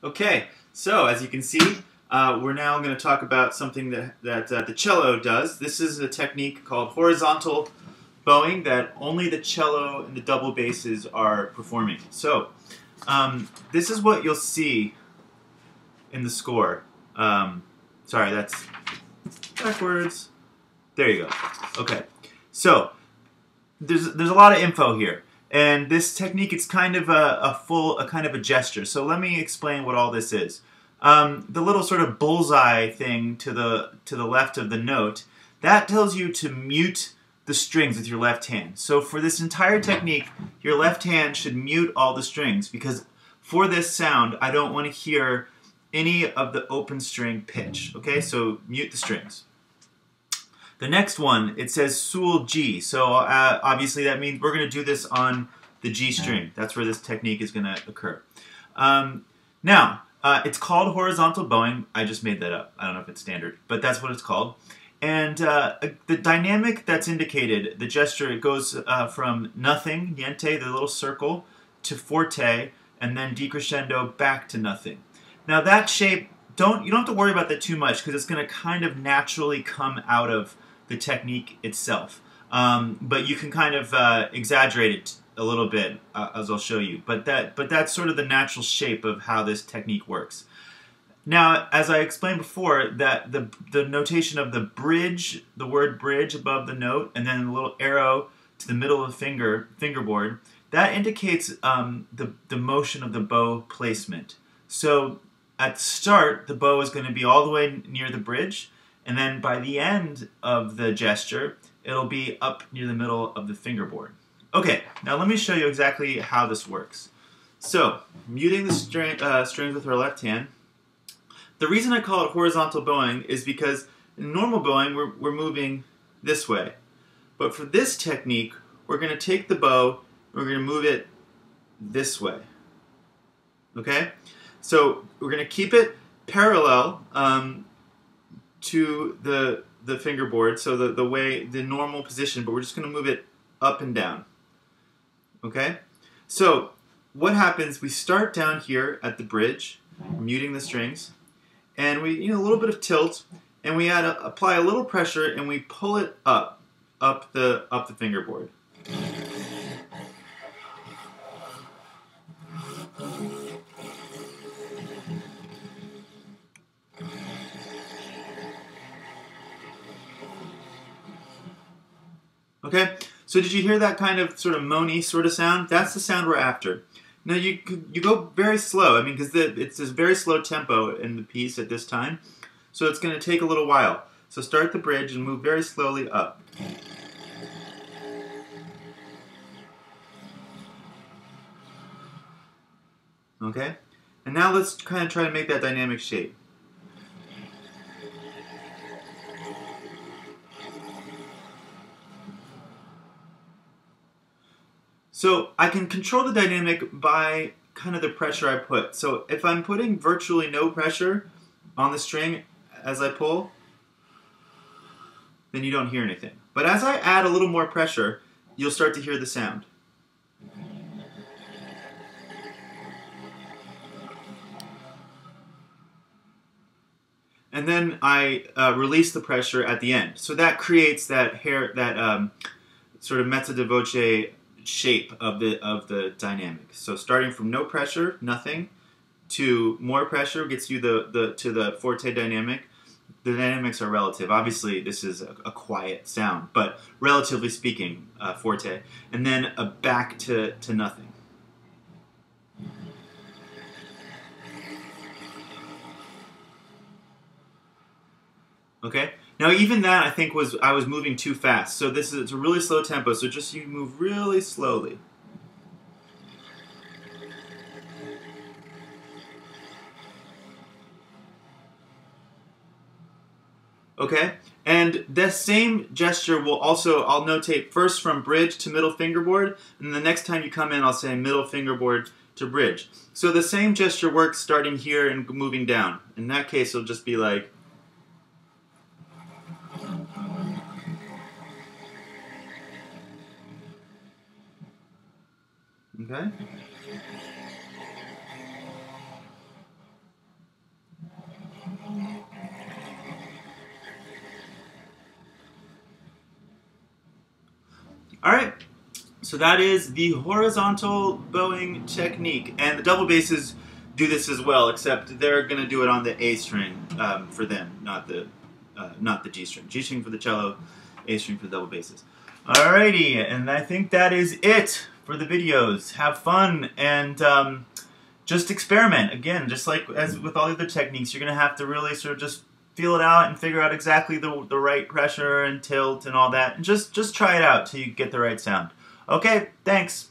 Okay, so as you can see, we're now going to talk about something that the cello does. This is a technique called horizontal bowing that only the cello and the double basses are performing. So this is what you'll see in the score. Sorry, that's backwards. There you go. Okay, so there's a lot of info here. And this technique, it's kind of a kind of a gesture. So let me explain what all this is. The little sort of bullseye thing to the left of the note, that tells you to mute the strings with your left hand. So for this entire technique, your left hand should mute all the strings, because for this sound, I don't want to hear any of the open string pitch. Okay, so mute the strings. The next one, it says sul G. So obviously that means we're going to do this on the G string. That's where this technique is going to occur. Now, it's called horizontal bowing. I just made that up. I don't know if it's standard, but that's what it's called. And the dynamic that's indicated, the gesture, it goes from nothing, niente, the little circle, to forte, and then decrescendo back to nothing. Now that shape, you don't have to worry about that too much, because it's going to kind of naturally come out of the technique itself. But you can kind of exaggerate it a little bit, as I'll show you. But that's sort of the natural shape of how this technique works. Now, as I explained before, that the notation of the bridge, the word bridge above the note, and then the little arrow to the middle of the fingerboard, that indicates the motion of the bow placement. So at the start, the bow is going to be all the way near the bridge, and then by the end of the gesture, it'll be up near the middle of the fingerboard. Okay, now let me show you exactly how this works. So, muting the strings with our left hand. The reason I call it horizontal bowing is because in normal bowing, we're moving this way. But for this technique, we're going to take the bow, and we're going to move it this way. Okay? So we're going to keep it parallel to the fingerboard, so the normal position, but we're just going to move it up and down. Okay? So what happens, we start down here at the bridge, muting the strings, and we, a little bit of tilt, and we apply a little pressure, and we pull it up the fingerboard. Okay, so did you hear that kind of sort of moany sort of sound? That's the sound we're after. Now you go very slow, I mean, because it's this very slow tempo in the piece at this time, so it's going to take a little while. So start the bridge and move very slowly up. Okay, and now let's kind of try to make that dynamic shape. So I can control the dynamic by kind of the pressure I put. So if I'm putting virtually no pressure on the string as I pull, then you don't hear anything. But as I add a little more pressure, you'll start to hear the sound. And then I release the pressure at the end. So that creates that sort of mezzo di voce shape of the dynamic. So starting from no pressure, nothing, to more pressure gets you to the forte dynamic. The dynamics are relative. Obviously, this is a quiet sound, but relatively speaking, forte. And then a back to nothing. Okay. Now even that I think I was moving too fast. So it's a really slow tempo. So just you move really slowly. Okay. And this same gesture I'll notate first from bridge to middle fingerboard, and the next time you come in I'll say middle fingerboard to bridge. So the same gesture works starting here and moving down. In that case it'll just be like, okay? Alright, so that is the horizontal bowing technique. And the double basses do this as well, except they're going to do it on the A string for them, not the G string. G string for the cello, A string for the double basses. Alrighty, and I think that is it for the videos. Have fun and just experiment. Again, just like as with all the other techniques, you're going to have to really sort of just feel it out and figure out exactly the right pressure and tilt and all that. And just try it out till you get the right sound. Okay, thanks.